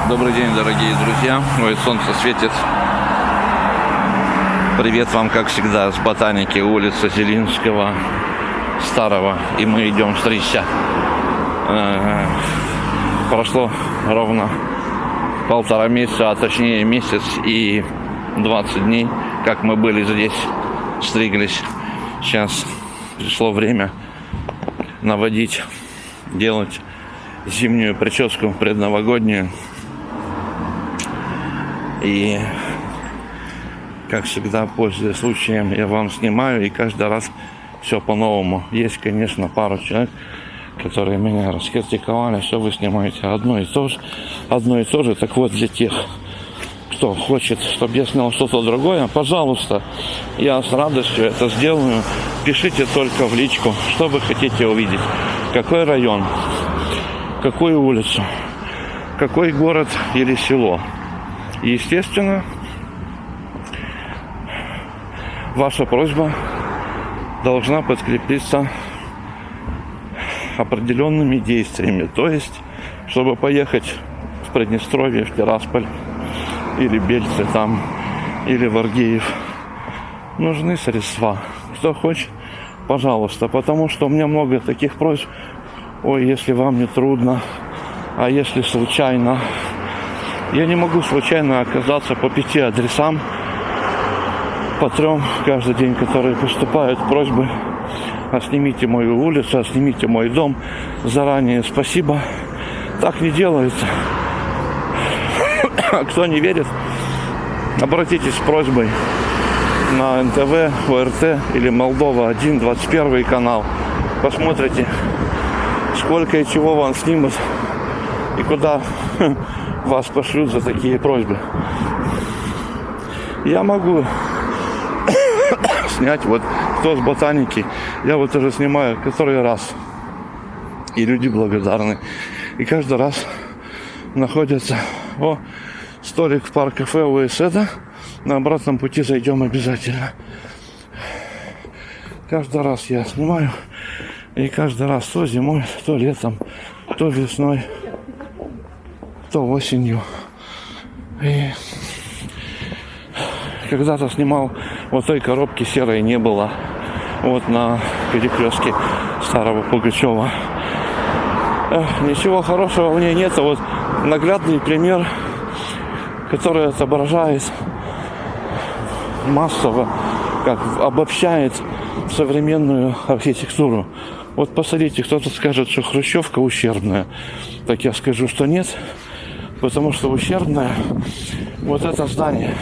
Добрый день, дорогие друзья. Ой, солнце светит. Привет вам, как всегда, с ботаники, улица Зелинского, Старого. И мы идем стричься. Прошло ровно 1,5 месяца, а точнее месяц и 20 дней, как мы были здесь, стриглись. Сейчас пришло время наводить, делать зимнюю прическу предновогоднюю. И, как всегда, пользуясь случаем, я вам снимаю, и каждый раз все по-новому. Есть, конечно, пару человек, которые меня раскритиковали, все вы снимаете одно и то же. Так вот, для тех, кто хочет, чтобы я снял что-то другое, пожалуйста, я с радостью это сделаю. Пишите только в личку, что вы хотите увидеть, какой район, какую улицу, какой город или село. И, естественно, ваша просьба должна подкрепиться определенными действиями. То есть, чтобы поехать в Приднестровье, в Тирасполь, или Бельцы там, или в Аргеев, нужны средства. Кто хочет, пожалуйста. Потому что у меня много таких просьб. Ой, если вам не трудно, а если случайно. Я не могу случайно оказаться по 5 адресам, по 3 каждый день, которые поступают просьбы: а снимите мою улицу, а снимите мой дом. Заранее спасибо. Так не делается. Кто не верит, обратитесь с просьбой на НТВ, ОРТ или Молдова-1, 21 канал. Посмотрите, сколько и чего вам снимут и куда вас пошлют за такие просьбы. Я могу снять, вот кто с ботаники, я вот уже снимаю который раз. И люди благодарны. И каждый раз находятся: о, столик в парк-кафе у Эседа, на обратном пути зайдем обязательно. Каждый раз я снимаю, и каждый раз то зимой, то летом, то весной, то осенью. И когда-то снимал, вот той коробки серой не было, вот на перекрестке Старого Пугачева. Ничего хорошего в ней нет. Вот наглядный пример, который отображает массово, как обобщает современную архитектуру. Вот посмотрите, кто-то скажет, что хрущевка ущербная. Так я скажу, что нет. Потому что ущербное вот это здание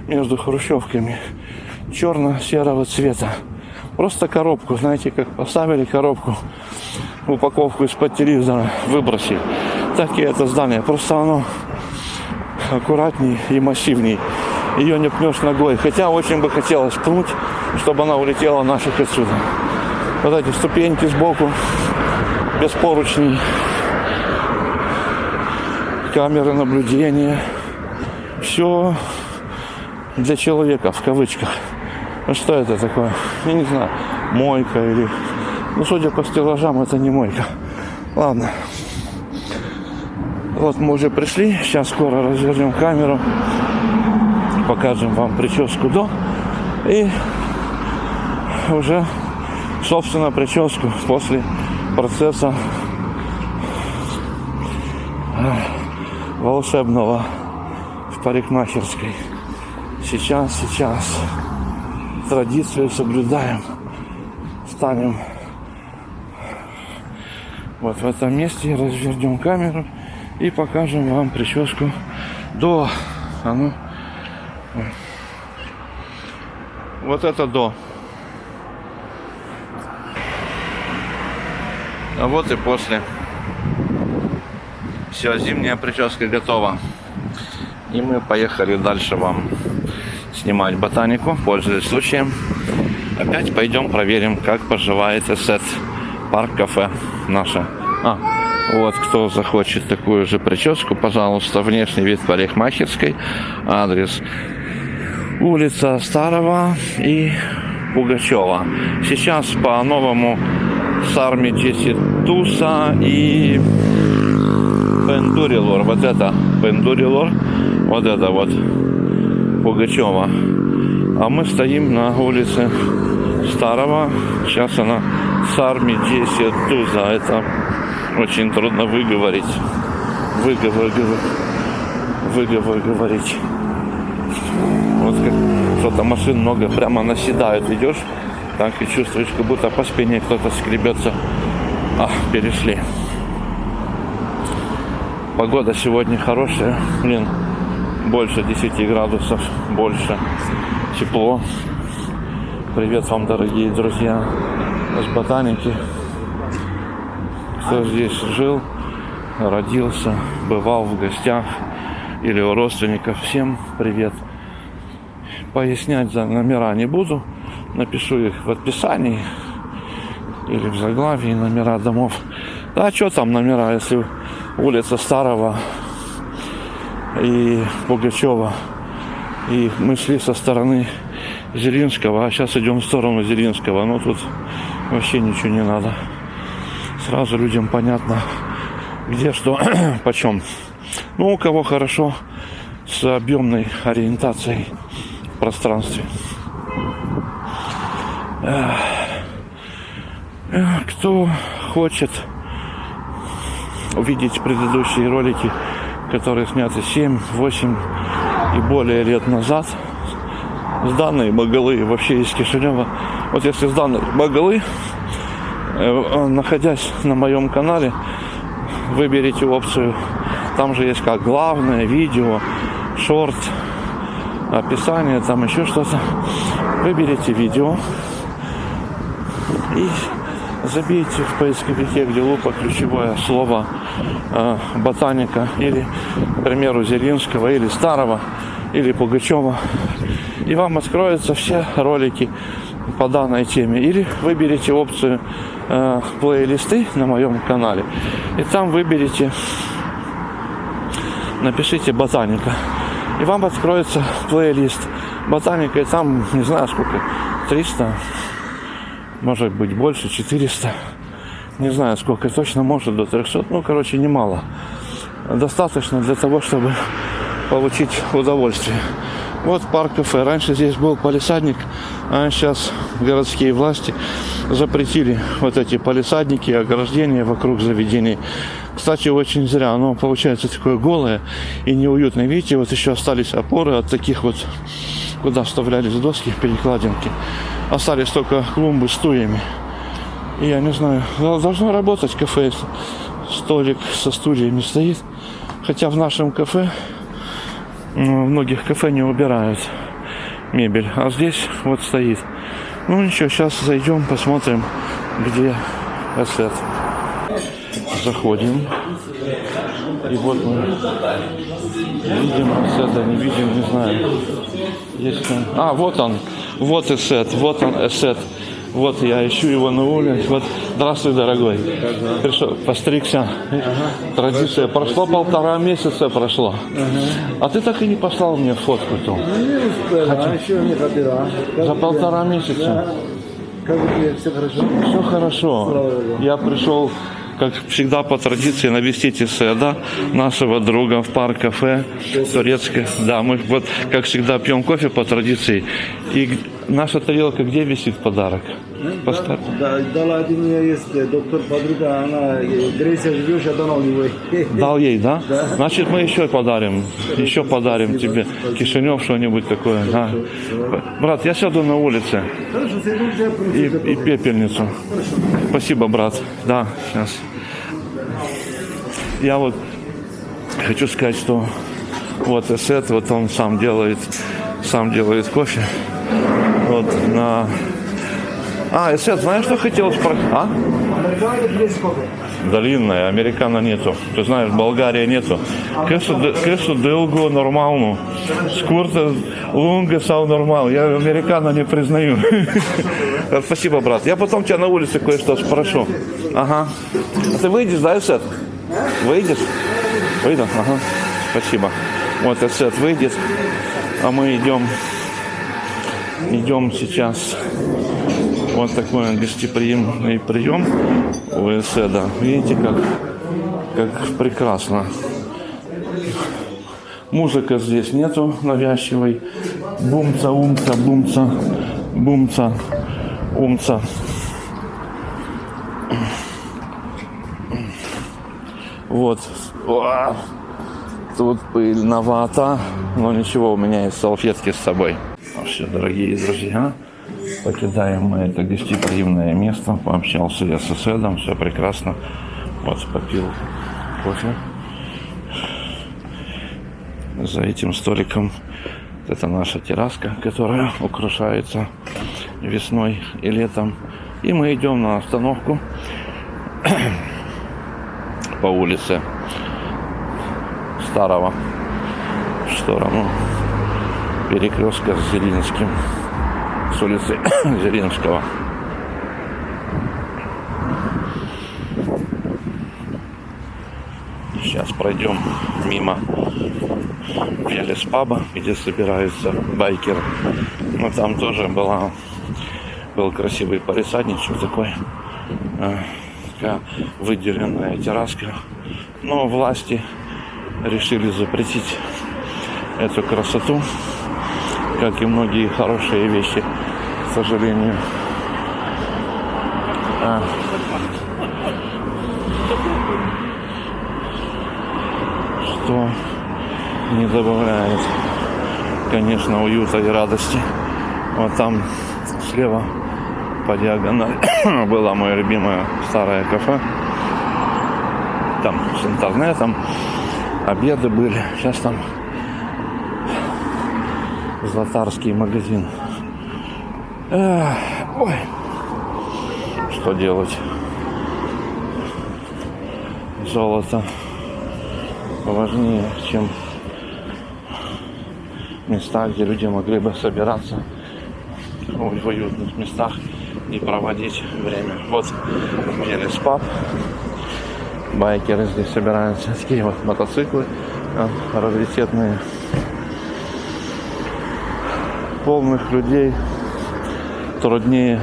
между хрущевками черно-серого цвета. Просто коробку, знаете, как поставили коробку, упаковку из-под телевизора, выбросили. Так и это здание. Просто оно аккуратней и массивней. Ее не пнешь ногой. Хотя очень бы хотелось пнуть, чтобы она улетела нафиг отсюда. Вот эти ступеньки сбоку, без поручней. Камеры наблюдения. Все для человека, в кавычках. Ну что это такое? Я не знаю. Мойка или... Ну, судя по стеллажам, это не мойка. Ладно. Вот мы уже пришли. Сейчас скоро развернем камеру. Покажем вам прическу до. И уже, собственно, прическу после процесса волшебного в парикмахерской. Сейчас традицию соблюдаем. Станем вот в этом месте, развернем камеру и покажем вам прическу до. А ну. Вот это до. А вот и после. Все, зимняя прическа готова. И мы поехали дальше вам снимать ботанику, пользуясь случаем. Опять пойдем проверим, как поживает Эсед, парк-кафе наше. Вот кто захочет такую же прическу, пожалуйста, внешний вид парикмахерской, адрес улица Старого и Пугачева. Сейчас по-новому Сарми 10 Туса и Пендурилор, вот это Пендурилор, вот это вот Пугачева. А мы стоим на улице Старого. Сейчас она Сарми 10 Туза. Это очень трудно выговорить. Выговорить. Вот как что-то машин много, прямо наседают. Идешь, так и чувствуешь, как будто по спине кто-то скребется. Перешли. Погода сегодня хорошая. Блин, больше 10 градусов, больше. Тепло. Привет вам, дорогие друзья с ботаники. Кто здесь жил, родился, бывал в гостях или у родственников. Всем привет. Пояснять за номера не буду. Напишу их в описании или в заглавии, номера домов. Да, что там номера, если улица Старого и Пугачева. И мы шли со стороны Зелинского, а сейчас идем в сторону Зелинского. Но тут вообще ничего не надо. Сразу людям понятно, где что, почем. Ну, у кого хорошо с объемной ориентацией в пространстве. Кто хочет увидеть предыдущие ролики, которые сняты 7, 8 и более лет назад, с данной Магалы, вообще из Кишинева. Вот если с данной Магалы, находясь на моем канале, выберите опцию, там же есть как главное, видео, шорт, описание, там еще что-то. Выберите видео и забейте в поисковике, где лупа, ключевое слово ботаника или, к примеру, Зелинского, или Старого, или Пугачева. И вам откроются все ролики по данной теме. Или выберите опцию плейлисты на моем канале. И там выберите, напишите ботаника. И вам откроется плейлист ботаника. И там, не знаю сколько, 300, может быть больше, 400. Не знаю сколько, точно может до 300. Ну, короче, немало. Достаточно для того, чтобы получить удовольствие. Вот парк кафе. Раньше здесь был палисадник, а сейчас городские власти запретили вот эти палисадники, ограждения вокруг заведений. Кстати, очень зря. Оно получается такое голое и неуютное. Видите, вот еще остались опоры от таких вот, куда вставлялись доски, перекладинки. Остались только клумбы с стульями. И я не знаю, должно работать кафе. Столик со стульями стоит. Хотя в нашем кафе, в многих кафе не убирают мебель. А здесь вот стоит. Ну ничего, сейчас зайдем, посмотрим, где эстет. Заходим. И вот мы видим эстета, не видим, не знаю. Есть он. Вот он. Вот эстет. Вот он эстет. Вот я ищу его на улице. Вот, здравствуй, дорогой. Пришел, постригся. Традиция. Прошло 1,5 месяца прошло. А ты так и не послал мне фотку ту. За 1,5 месяца. Как у тебя все хорошо? Все хорошо. Я пришел, как всегда, по традиции, навестить Эседа, нашего друга, в парк-кафе турецкое. Да, мы вот, как всегда, пьем кофе по традиции. И наша тарелка где висит подарок? Да, дала один, у меня есть доктор, подруга, она Греция живет, я дал его. Дал ей, да? Да. Значит, мы еще подарим. Еще подарим тебе. Кишинев что-нибудь такое. Да. Брат, я сяду на улице. Хорошо, я И пепельницу. Спасибо, брат. Да, сейчас. Я вот хочу сказать, что вот Эсет, вот он сам делает кофе. Вот на... Эсет, знаешь, что хотел спросить? Длинная, американо нету. Ты знаешь, Болгария нету. Queso delgo нормально. Скурта лунга сау нормал. Я американо не признаю. Спасибо, брат. Я потом тебя на улице кое-что спрошу. Ага. А ты выйдешь, да, Эсет? Выйдешь? Выйду? Ага. Спасибо. Вот Эсет выйдет. А мы идем сейчас. Вот такой гостеприимный прием у Эседа. Видите, как как прекрасно. Музыка здесь нету навязчивой. Бумца, умца, бумца, бумца, умца. Вот. Тут пыльновато, но ничего, у меня есть салфетки с собой. Все, дорогие друзья, покидаем мы это гостеприимное место. Пообщался я с соседом, все прекрасно. Вот, попил кофе. За этим столиком это наша терраска, которая украшается весной и летом. И мы идем на остановку по улице Старого в сторону перекрестка с Зелинским, с улицы Зелинского. Сейчас пройдем мимо Велес паба, где собираются байкеры. Но там тоже был красивый палисадничек такой, такая выделенная терраска. Но власти решили запретить эту красоту, как и многие хорошие вещи, к сожалению. Что не добавляет, конечно, уюта и радости. Вот там слева по диагонали было мое любимое старое кафе. Там с интернетом обеды были. Сейчас там златарский магазин. Ой, что делать? Золото важнее, чем места, где люди могли бы собираться в уютных местах и проводить время. Вот Велес паб. Байкеры здесь собираются. Такие вот мотоциклы раритетные. Полных людей труднее,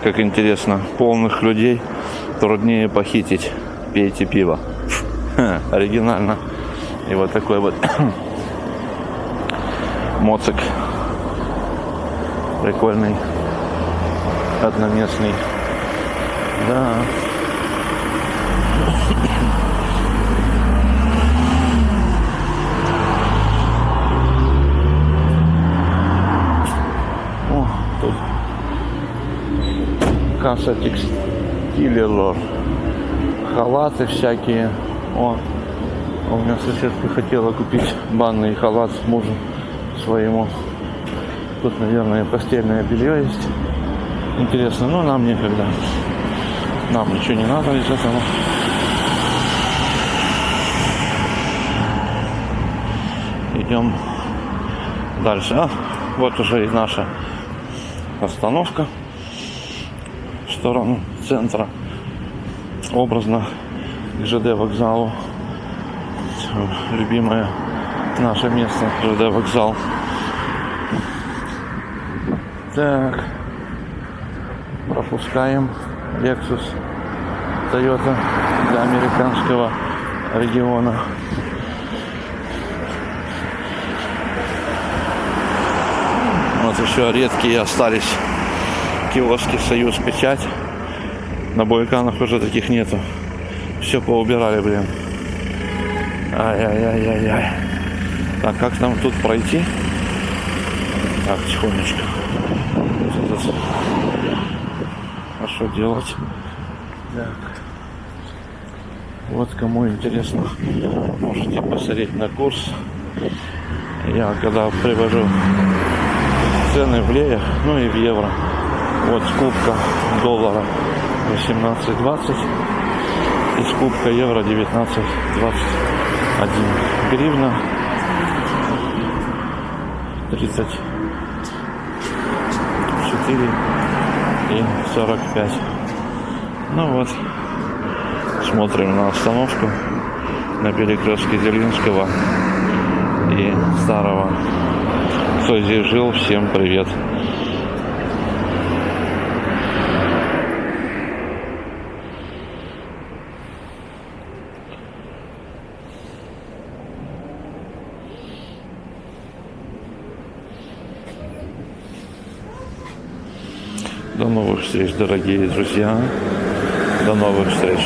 как интересно, полных людей труднее похитить. Пейте пиво. Оригинально. И вот такой вот моцик прикольный, одноместный. Да. О, тут касса текстилер, халаты всякие. О, у меня соседка хотела купить банный халат мужу своему. Тут, наверное, постельное белье есть. Интересно, но нам некогда. Нам ничего не надо из этого. Идем дальше. Вот уже и наша остановка в сторону центра. Образно к ЖД вокзалу. Любимое наше место, ЖД вокзал. Так, пропускаем Lexus Toyota для американского региона. Вот еще редкие остались киоски Союз Печать. На Буйканах уже таких нету. Все поубирали, блин. Ай-яй-яй-яй-яй. Так, как нам тут пройти? Так, тихонечко. А что делать? Так. Вот кому интересно, можете посмотреть на курс. Я когда привожу цены в леях, ну и в евро. Вот скупка доллара 18.20 и скупка евро 19.21 гривна 34 и 45. Ну вот, смотрим на остановку на перекрестке Зелинского и Старого. Кто здесь жил, всем привет. До новых встреч, дорогие друзья. До новых встреч.